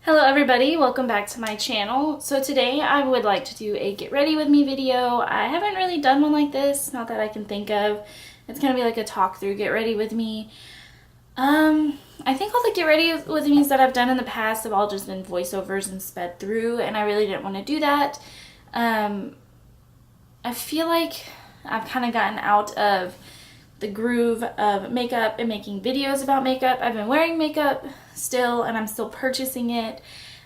Hello everybody, welcome back to my channel. So today I would like to do a get ready with me video. I haven't really done one like this, not that I can think of. It's gonna be like a talk through get ready with me. I think all the get ready with me's that I've done in the past have all just been voiceovers and sped through, and I really didn't want to do that. I feel like I've kind of gotten out of the groove of makeup and making videos about makeup. I've been wearing makeup still and I'm still purchasing it.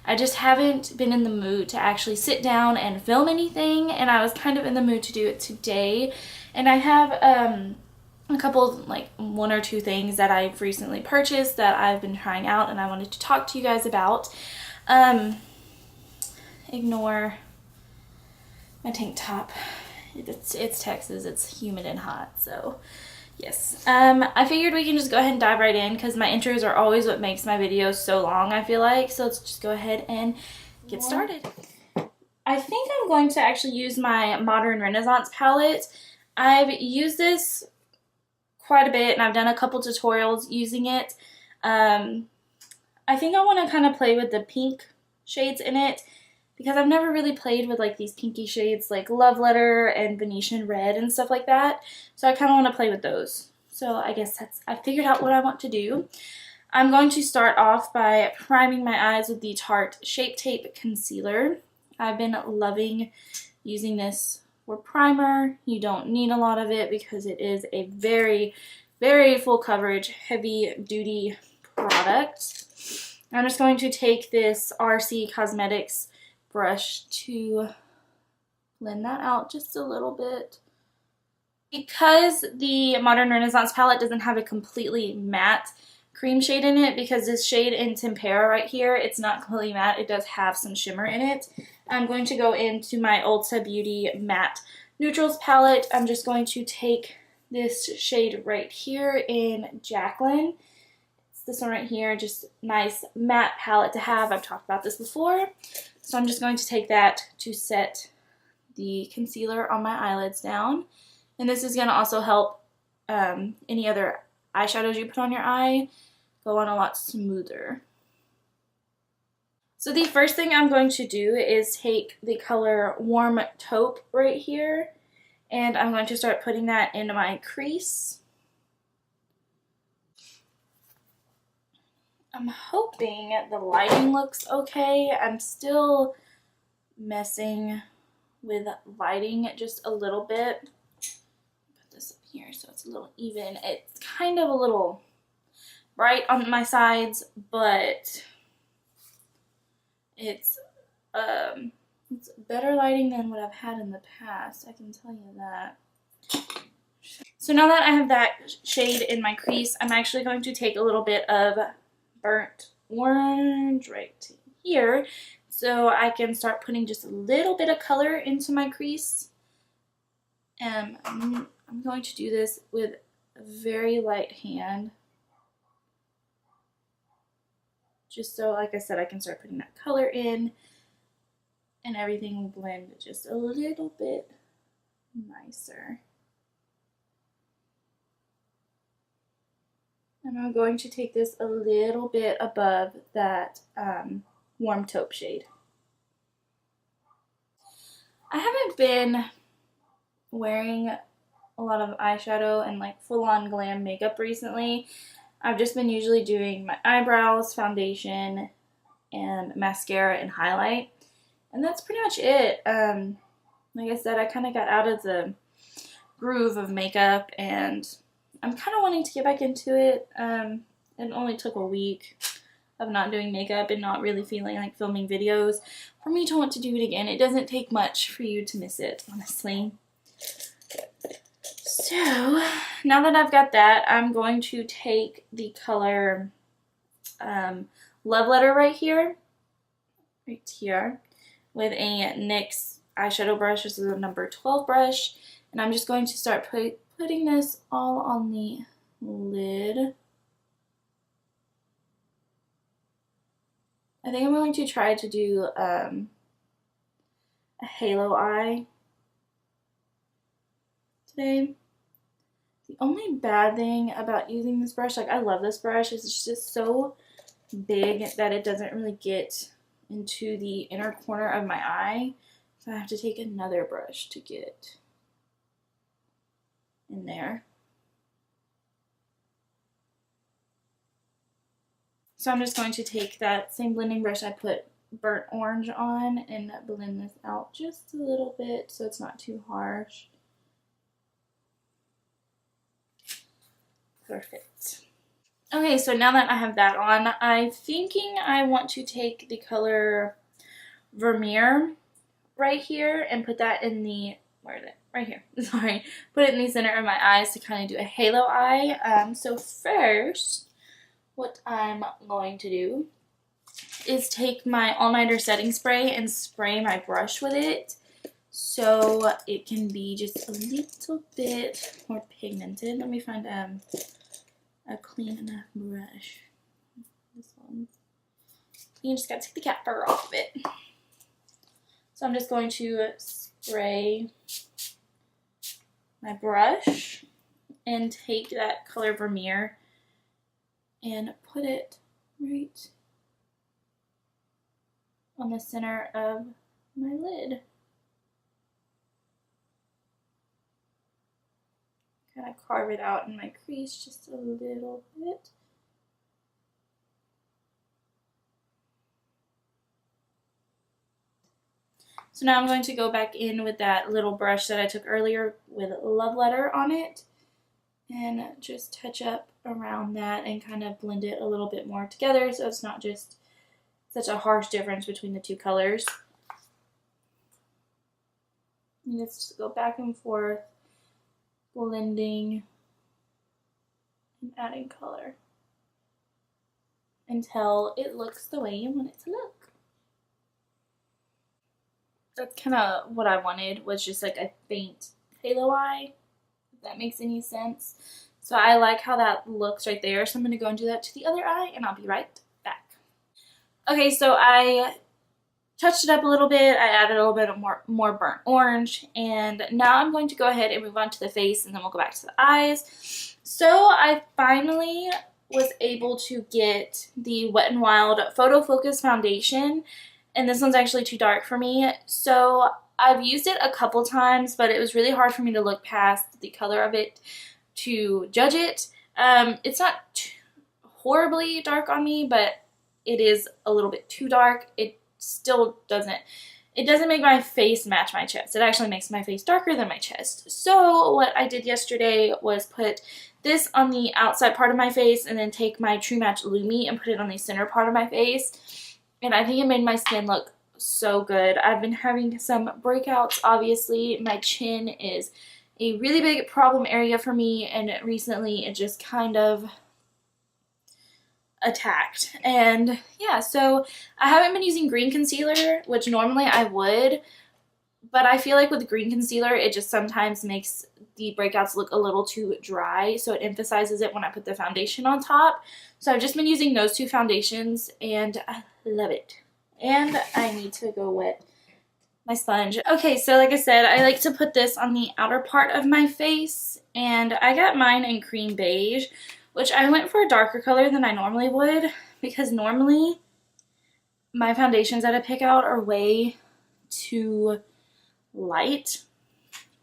I just haven't been in the mood to actually sit down and film anything, and I was kind of in the mood to do it today. And I have a couple, like one or two things that I've recently purchased that I've been trying out and I wanted to talk to you guys about. Ignore my tank top. It's Texas, it's humid and hot, so yes. I figured we can just go ahead and dive right in because my intros are always what makes my videos so long, I feel like. So let's just go ahead and get started. I think I'm going to actually use my Modern Renaissance palette. I've used this quite a bit and I've done a couple tutorials using it. I think I want to kind of play with the pink shades in it, because I've never really played with like these pinky shades like Love Letter and Venetian Red and stuff like that. So I kind of want to play with those. So I guess I figured out what I want to do. I'm going to start off by priming my eyes with the Tarte Shape Tape Concealer. I've been loving using this for primer. You don't need a lot of it because it is a very, very full coverage, heavy duty product. I'm just going to take this RC Cosmetics brush to blend that out just a little bit. Because the Modern Renaissance palette doesn't have a completely matte cream shade in it, because this shade in Tempera right here, it's not completely matte, it does have some shimmer in it. I'm going to go into my Ulta Beauty Matte Neutrals palette. I'm just going to take this shade right here in Jacqueline. It's this one right here, just nice matte palette to have. I've talked about this before. So I'm just going to take that to set the concealer on my eyelids down. And this is going to also help any other eyeshadows you put on your eye go on a lot smoother. So the first thing I'm going to do is take the color Warm Taupe right here, and I'm going to start putting that into my crease. I'm hoping the lighting looks okay. I'm still messing with lighting just a little bit. Put this up here so it's a little even. It's kind of a little bright on my sides, but it's better lighting than what I've had in the past, I can tell you that. So now that I have that shade in my crease, I'm actually going to take a little bit of burnt orange right here so I can start putting just a little bit of color into my crease. And I'm going to do this with a very light hand, just so, like I said, I can start putting that color in and everything will blend just a little bit nicer. And I'm going to take this a little bit above that Warm Taupe shade. I haven't been wearing a lot of eyeshadow and like full-on glam makeup recently. I've just been usually doing my eyebrows, foundation, and mascara and highlight. And that's pretty much it. Like I said, I kind of got out of the groove of makeup and I'm kind of wanting to get back into it. It only took a week of not doing makeup and not really feeling like filming videos for me to want to do it again. It doesn't take much for you to miss it, honestly. So now that I've got that, I'm going to take the color Love Letter right here, with a NYX eyeshadow brush. This is a number 12 brush, and I'm just going to start putting this all on the lid. I think I'm going to try to do a halo eye today. The only bad thing about using this brush, like I love this brush, is it's just so big that it doesn't really get into the inner corner of my eye. So I have to take another brush to get in there. So I'm just going to take that same blending brush I put burnt orange on and blend this out just a little bit so it's not too harsh. Perfect. Okay, so now that I have that on, I'm thinking I want to take the color Vermeer right here and put that in the, where is it? Right here. Sorry. Put it in the center of my eyes to kind of do a halo eye. So first, what I'm going to do is take my all-nighter setting spray and spray my brush with it so it can be just a little bit more pigmented. Let me find a clean enough brush. This one. You just gotta take the cat fur off of it. So I'm just going to spray my brush and take that color Vermeer and put it right on the center of my lid. Kind of carve it out in my crease just a little bit. So now I'm going to go back in with that little brush that I took earlier with Love Letter on it and just touch up around that and kind of blend it a little bit more together so it's not just such a harsh difference between the two colors. And just go back and forth, blending and adding color until it looks the way you want it to look. That's kind of what I wanted, was just like a faint halo eye, if that makes any sense. So I like how that looks right there. So I'm going to go and do that to the other eye and I'll be right back. Okay, so I touched it up a little bit. I added a little bit of more burnt orange. And now I'm going to go ahead and move on to the face and then we'll go back to the eyes. So I finally was able to get the Wet n Wild Photo Focus Foundation. And this one's actually too dark for me. So I've used it a couple times, but it was really hard for me to look past the color of it to judge it. It's not horribly dark on me, but it is a little bit too dark. It still doesn't make my face match my chest. It actually makes my face darker than my chest. So what I did yesterday was put this on the outside part of my face and then take my True Match Lumi and put it on the center part of my face. And I think it made my skin look so good. I've been having some breakouts, obviously. My chin is a really big problem area for me, and recently it just kind of attacked. And yeah, so I haven't been using green concealer, which normally I would, but I feel like with green concealer, it just sometimes makes the breakouts look a little too dry, so it emphasizes it when I put the foundation on top. So I've just been using those two foundations, and I love it. And I need to go wet my sponge. Okay, so like I said, I like to put this on the outer part of my face, and I got mine in cream beige, which I went for a darker color than I normally would, because normally my foundations that I pick out are way too light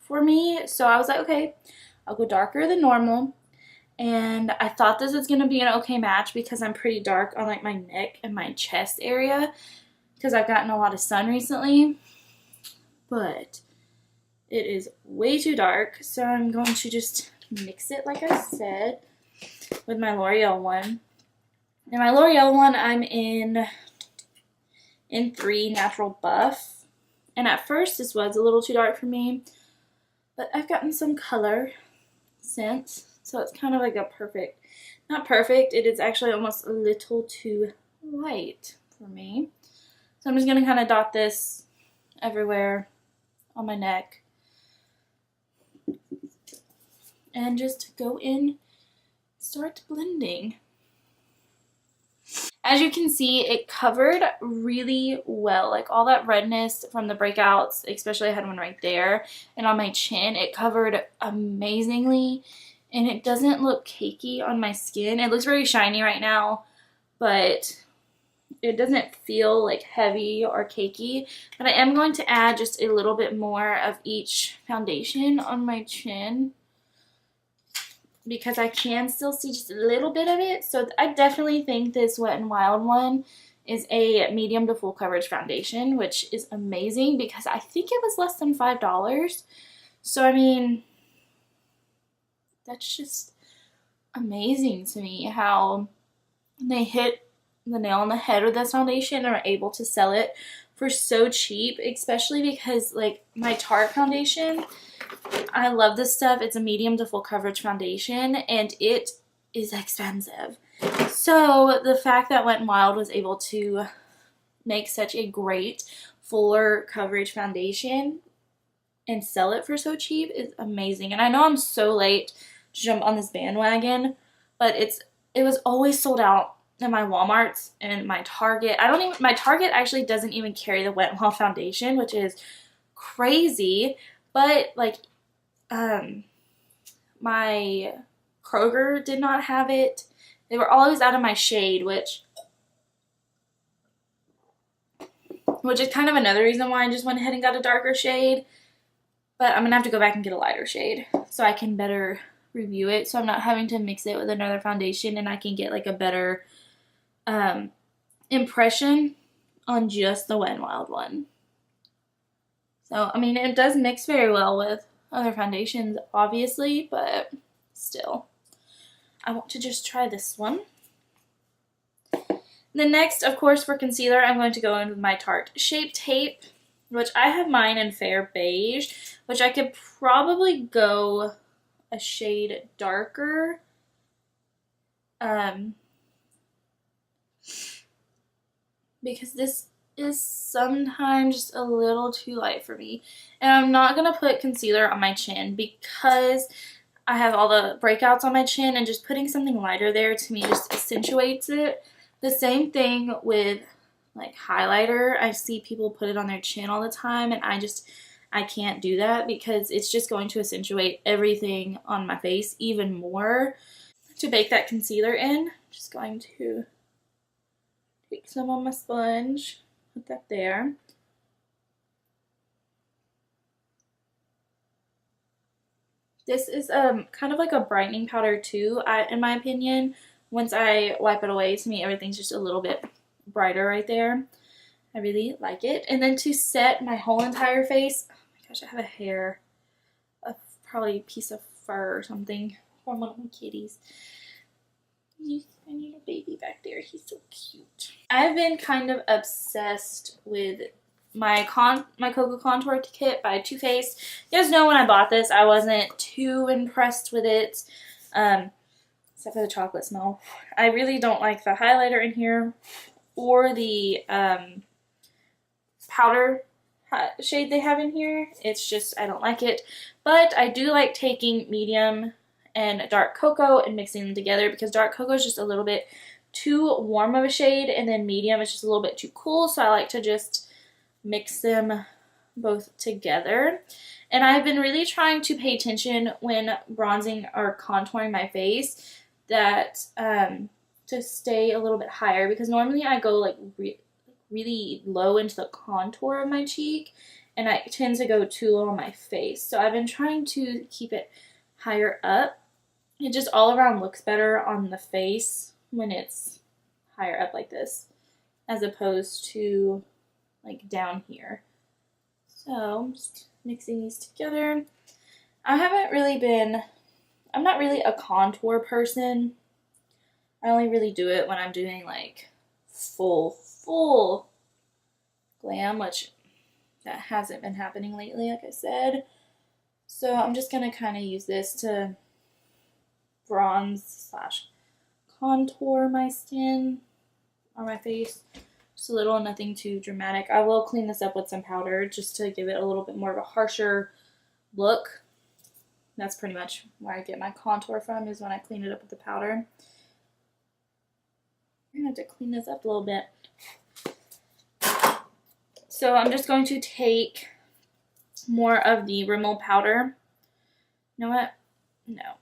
for me. So I was like, okay, I'll go darker than normal. And I thought this was going to be an okay match because I'm pretty dark on like my neck and my chest area because I've gotten a lot of sun recently. But it is way too dark, so I'm going to just mix it like I said with my L'Oreal one. And my L'Oreal one I'm in 3 Natural Buff. And at first this was a little too dark for me, but I've gotten some color since. So it's kind of like a perfect, not perfect, it is actually almost a little too light for me. So I'm just going to kind of dot this everywhere on my neck. And just go in, start blending. As you can see, it covered really well. Like all that redness from the breakouts, especially I had one right there, and on my chin, it covered amazingly. And it doesn't look cakey on my skin. It looks very shiny right now, but it doesn't feel like heavy or cakey, but I am going to add just a little bit more of each foundation on my chin because I can still see just a little bit of it. So I definitely think this Wet n Wild one is a medium to full coverage foundation, which is amazing because I think it was less than $5. So I mean, that's just amazing to me how they hit the nail on the head with this foundation and are able to sell it for so cheap, especially because like my Tarte foundation, I love this stuff. It's a medium to full coverage foundation and it is expensive. So the fact that Wet n Wild was able to make such a great fuller coverage foundation and sell it for so cheap is amazing. And I know I'm so late to jump on this bandwagon, but it was always sold out in my Walmarts and my Target. My Target actually doesn't even carry the Wet n Wild foundation, which is crazy. But like my Kroger did not have it. They were always out of my shade, which is kind of another reason why I just went ahead and got a darker shade. But I'm going to have to go back and get a lighter shade so I can better review it. So I'm not having to mix it with another foundation and I can get like a better impression on just the Wet n Wild one. So, I mean, it does mix very well with other foundations, obviously, but still. I want to just try this one. The next, of course, for concealer, I'm going to go in with my Tarte Shape Tape, which I have mine in Fair Beige, which I could probably go a shade darker. Because this is sometimes just a little too light for me. And I'm not going to put concealer on my chin because I have all the breakouts on my chin, and just putting something lighter there to me just accentuates it. The same thing with like highlighter. I see people put it on their chin all the time and I can't do that because it's just going to accentuate everything on my face even more. To bake that concealer in, I'm just going to take some on my sponge, put that there. This is kind of like a brightening powder too, in my opinion. Once I wipe it away, to me everything's just a little bit brighter right there. I really like it. And then to set my whole entire face, oh my gosh, I have a hair, probably a piece of fur or something from one of my kitties. I need a baby back there. He's so cute. I've been kind of obsessed with my Cocoa Contour Kit by Too Faced. You guys know when I bought this, I wasn't too impressed with it, except for the chocolate smell. I really don't like the highlighter in here or the powder shade they have in here. It's just, I don't like it. But I do like taking medium and dark cocoa and mixing them together because dark cocoa is just a little bit too warm of a shade, and then medium is just a little bit too cool. So I like to just mix them both together. And I've been really trying to pay attention when bronzing or contouring my face that to stay a little bit higher, because normally I go like really low into the contour of my cheek and I tend to go too low on my face. So I've been trying to keep it higher up. It just all around looks better on the face when it's higher up like this as opposed to like down here. So I'm just mixing these together. I'm not really a contour person. I only really do it when I'm doing like full glam, which that hasn't been happening lately, like I said. So I'm just gonna kind of use this to bronze / contour my skin or my face. Just a little, nothing too dramatic. I will clean this up with some powder just to give it a little bit more of a harsher look. That's pretty much where I get my contour from, is when I clean it up with the powder. I'm gonna have to clean this up a little bit. So I'm just going to take more of the Rimmel powder. You know what? No.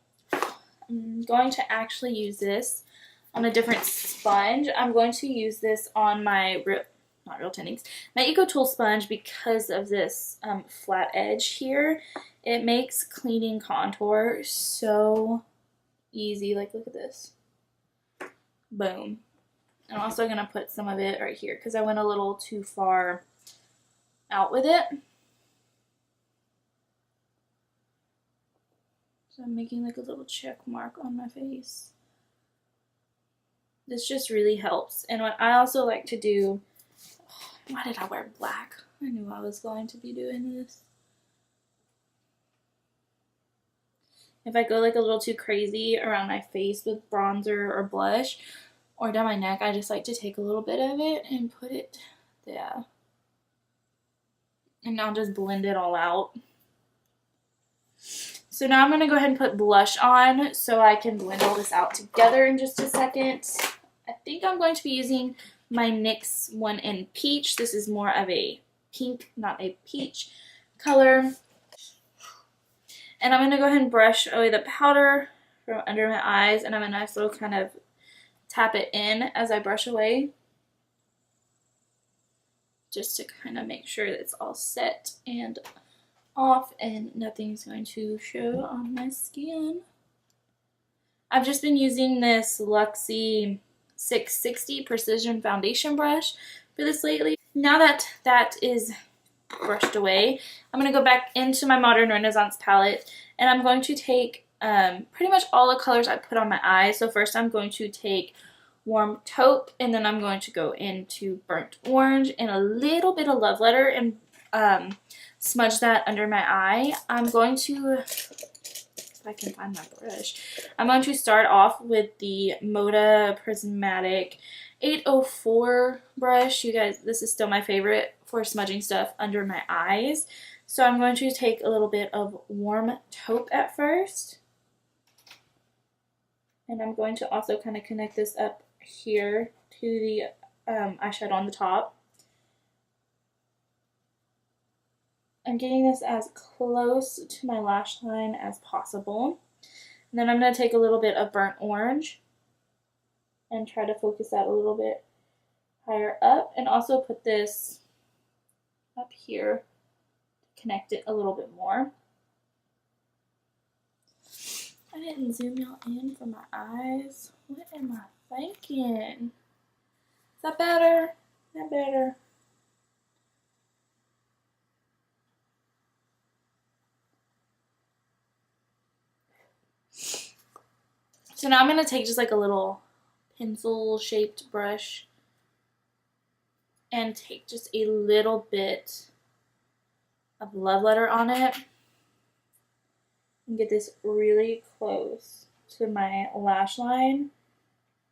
I'm going to actually use this. on a different sponge. I'm going to use this on my not real tinings, my Eco Tool sponge because of this flat edge here. It makes cleaning contour so easy. Like, look at this. Boom. I'm also going to put some of it right here because I went a little too far out with it. So I'm making like a little check mark on my face. This just really helps. And what I also like to do, why did I wear black? I knew I was going to be doing this. If I go like a little too crazy around my face with bronzer or blush or down my neck, I just like to take a little bit of it and put it there. And I'll just blend it all out. So now I'm going to go ahead and put blush on so I can blend all this out together in just a second. I think I'm going to be using my NYX one in peach. This is more of a pink, not a peach color. And I'm going to go ahead and brush away the powder from under my eyes, and I'm going to nice little kind of tap it in as I brush away, just to kind of make sure that it's all set and off and nothing's going to show on my skin. I've just been using this Luxie 660 Precision Foundation brush for this lately. Now that that is brushed away, I'm going to go back into my Modern Renaissance palette, and I'm going to take pretty much all the colors I put on my eyes. So first I'm going to take Warm Taupe, and then I'm going to go into Burnt Orange and a little bit of Love Letter and smudge that under my eye. I'm going to, if I can find my brush, I'm going to start off with the Moda Prismatic 804 brush. You guys, this is still my favorite for smudging stuff under my eyes. So I'm going to take a little bit of Warm Taupe at first. And I'm going to also kind of connect this up here to the eyeshadow on the top. I'm getting this as close to my lash line as possible. And then I'm going to take a little bit of Burnt Orange and try to focus that a little bit higher up, and also put this up here to connect it a little bit more. I didn't zoom y'all in for my eyes. What am I thinking? Is that better? Is that better? So now I'm going to take just like a little pencil shaped brush and take just a little bit of Love Letter on it and get this really close to my lash line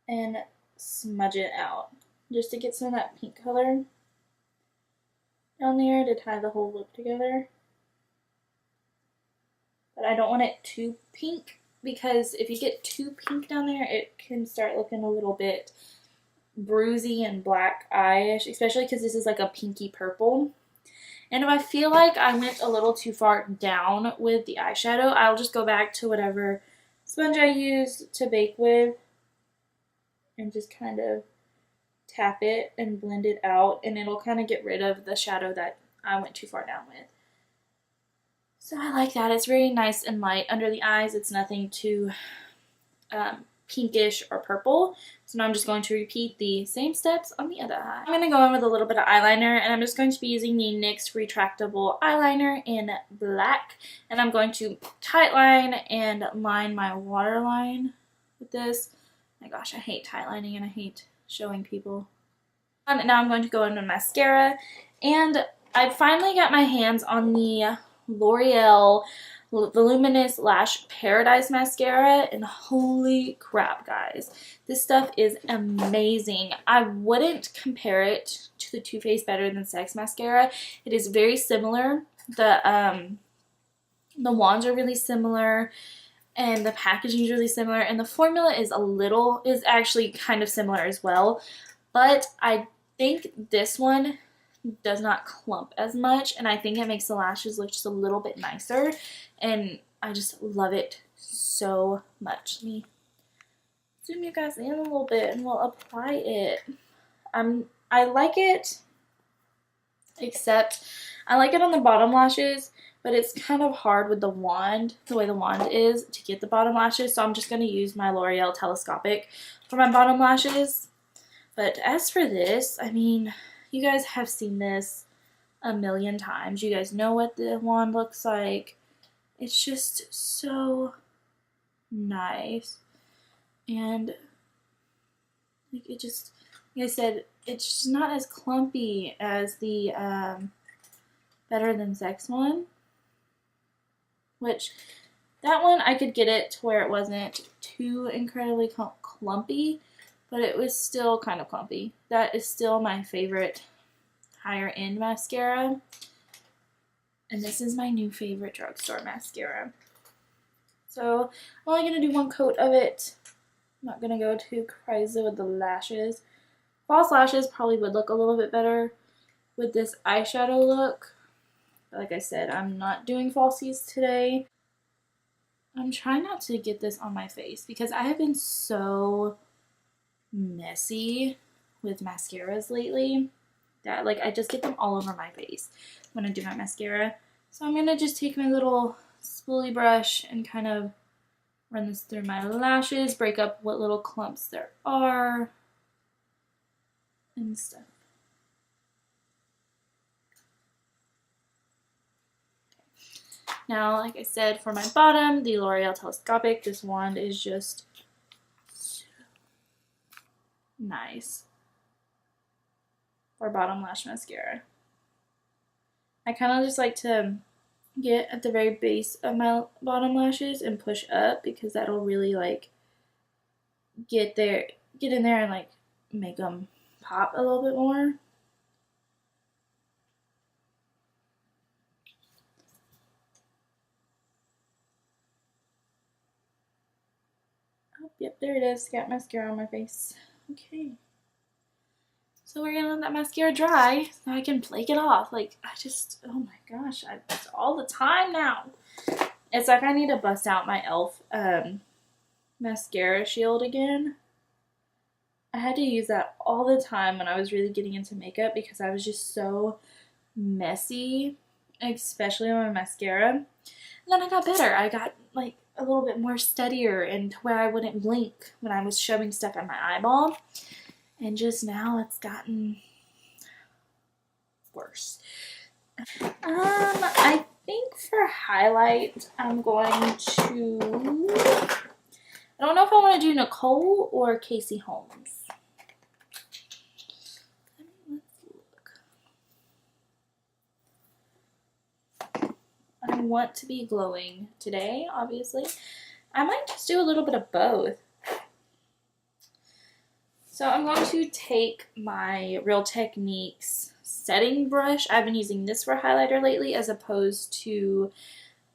and smudge it out just to get some of that pink color down there to tie the whole look together. But I don't want it too pink, because if you get too pink down there, it can start looking a little bit bruisey and black eye-ish, especially because this is like a pinky purple. And if I feel like I went a little too far down with the eyeshadow, I'll just go back to whatever sponge I used to bake with and just kind of tap it and blend it out, and it'll kind of get rid of the shadow that I went too far down with. So I like that. It's very nice and light under the eyes. It's nothing too pinkish or purple. So now I'm just going to repeat the same steps on the other eye. I'm going to go in with a little bit of eyeliner, and I'm just going to be using the NYX Retractable eyeliner in black. And I'm going to tight line and line my waterline with this. My gosh, I hate tight lining and I hate showing people. And now I'm going to go in with mascara, and I finally got my hands on the L'Oreal Voluminous Lash Paradise Mascara, and holy crap, guys. This stuff is amazing. I wouldn't compare it to the Too Faced Better Than Sex Mascara. It is very similar. The wands are really similar, and the packaging is really similar, and the formula is actually kind of similar as well. But I think this one does not clump as much, and I think it makes the lashes look just a little bit nicer, and I just love it so much. Let me zoom you guys in a little bit and we'll apply it. I like it, except I like it on the bottom lashes, but it's kind of hard with the wand, the way the wand is, to get the bottom lashes, so I'm just going to use my L'Oreal Telescopic for my bottom lashes. But as for this, I mean, you guys have seen this a million times. You guys know what the wand looks like. It's just so nice. And like it just, like I said, it's just not as clumpy as the Better Than Sex one. Which, that one I could get it to where it wasn't too incredibly clumpy, but it was still kind of clumpy. That is still my favorite higher end mascara. And this is my new favorite drugstore mascara. So I'm only going to do one coat of it. I'm not going to go too crazy with the lashes. False lashes probably would look a little bit better with this eyeshadow look. Like I said, I'm not doing falsies today. I'm trying not to get this on my face because I have been so messy with mascaras lately that like I just get them all over my face when I do my mascara. So I'm going to just take my little spoolie brush and kind of run this through my lashes, break up what little clumps there are and stuff. Now, like I said, for my bottom, the L'Oreal Telescopic, this wand is just so nice for bottom lash mascara. I kind of just like to get at the very base of my bottom lashes and push up because that'll really like get in there and like make them pop a little bit more. Yep, there it is. Got mascara on my face. Okay. So we're gonna let that mascara dry so I can flake it off. Like, oh my gosh, it's all the time now. It's like I need to bust out my e.l.f. Mascara shield again. I had to use that all the time when I was really getting into makeup because I was just so messy, especially on my mascara. And then I got better. I got like a little bit more steadier and to where I wouldn't blink when I was shoving stuff in my eyeball. And just now it's gotten worse. I think for highlight I'm going to, I don't know if I want to do Nicole or Casey Holmes. Let's look. I want to be glowing today, obviously. I might just do a little bit of both. So I'm going to take my Real Techniques setting brush. I've been using this for highlighter lately as opposed to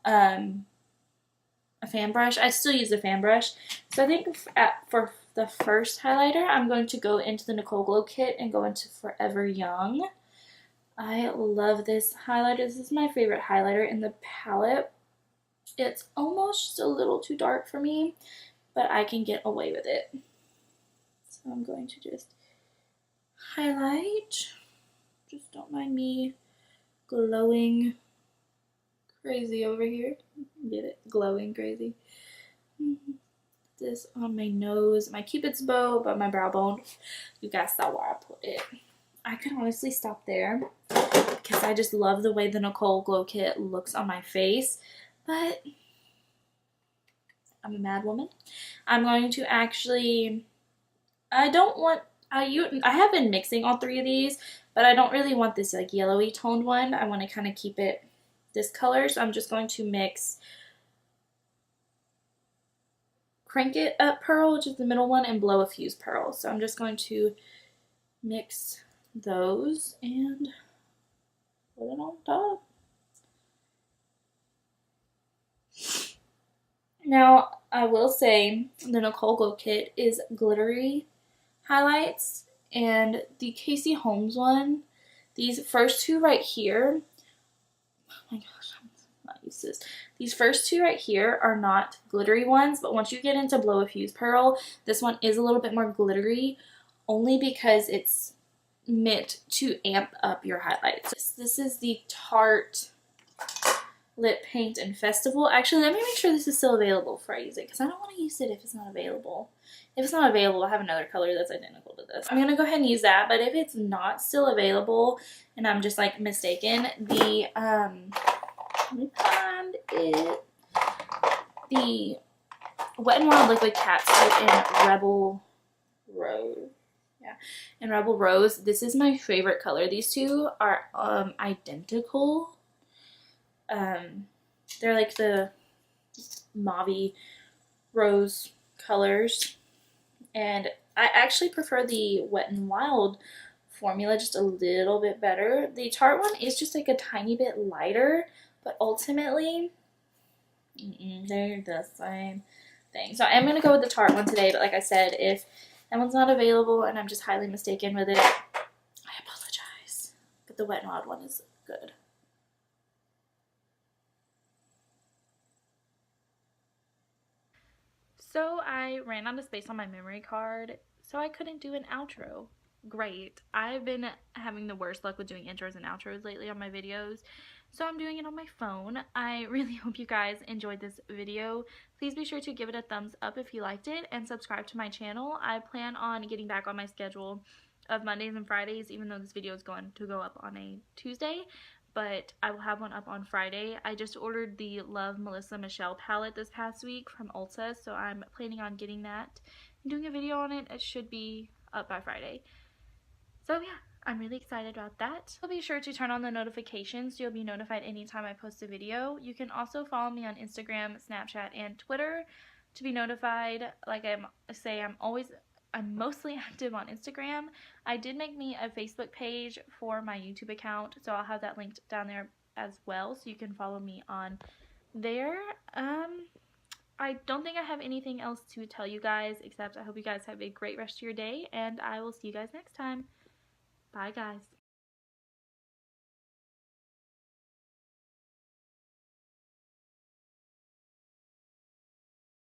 a fan brush. I still use the fan brush. So I think for the first highlighter, I'm going to go into the Nicole Glow Kit and go into Forever Young. I love this highlighter. This is my favorite highlighter in the palette. It's almost a little too dark for me, but I can get away with it. So I'm going to just highlight. Just don't mind me glowing crazy over here. Get it? Glowing crazy. This on my nose, my Cupid's bow, but my brow bone. You guys saw where I put it. I could honestly stop there because I just love the way the Nicole Glow Kit looks on my face. But I'm a mad woman. I'm going to actually, I have been mixing all three of these, but I don't really want this like yellowy toned one. I want to kind of keep it this color, so I'm just going to mix Crank It Up Pearl, which is the middle one, and Blow a Fuse Pearl. So I'm just going to mix those and put it on top. Now, I will say the Nicole Glow Kit is glittery highlights, and the Casey Holmes one, these first two right here, oh my gosh, I'm not used to this. These first two right here are not glittery ones, but once you get into Blow a Fuse Pearl, this one is a little bit more glittery, only because it's meant to amp up your highlights. This is the Tarte Lip Paint and Festival. Actually, let me make sure this is still available before I use it, because I don't want to use it if it's not available. If it's not available, I have another color that's identical to this. I'm going to go ahead and use that, but if it's not still available and I'm just like mistaken, the, let me find it, the Wet n Wild Liquid Catsuit in Rebel Rose. Yeah, in Rebel Rose. This is my favorite color. These two are identical. They're like the mauve rose colors, and I actually prefer the Wet n Wild formula just a little bit better. The Tarte one is just like a tiny bit lighter, but ultimately they're the same thing. So I am going to go with the Tarte one today, but like I said, if that one's not available and I'm just highly mistaken with it, I apologize. But the Wet n Wild one is good. So I ran out of space on my memory card, so I couldn't do an outro. Great. I've been having the worst luck with doing intros and outros lately on my videos, so I'm doing it on my phone. I really hope you guys enjoyed this video. Please be sure to give it a thumbs up if you liked it, and subscribe to my channel. I plan on getting back on my schedule of Mondays and Fridays, even though this video is going to go up on a Tuesday. But I will have one up on Friday. I just ordered the Love Melissa Michelle palette this past week from Ulta, so I'm planning on getting that and doing a video on it. It should be up by Friday. So yeah, I'm really excited about that. So be sure to turn on the notifications so you'll be notified anytime I post a video. You can also follow me on Instagram, Snapchat, and Twitter to be notified. Like I say, I'm mostly active on Instagram. I did make me a Facebook page for my YouTube account, so I'll have that linked down there as well, so you can follow me on there. I don't think I have anything else to tell you guys, except I hope you guys have a great rest of your day, and I will see you guys next time. Bye, guys.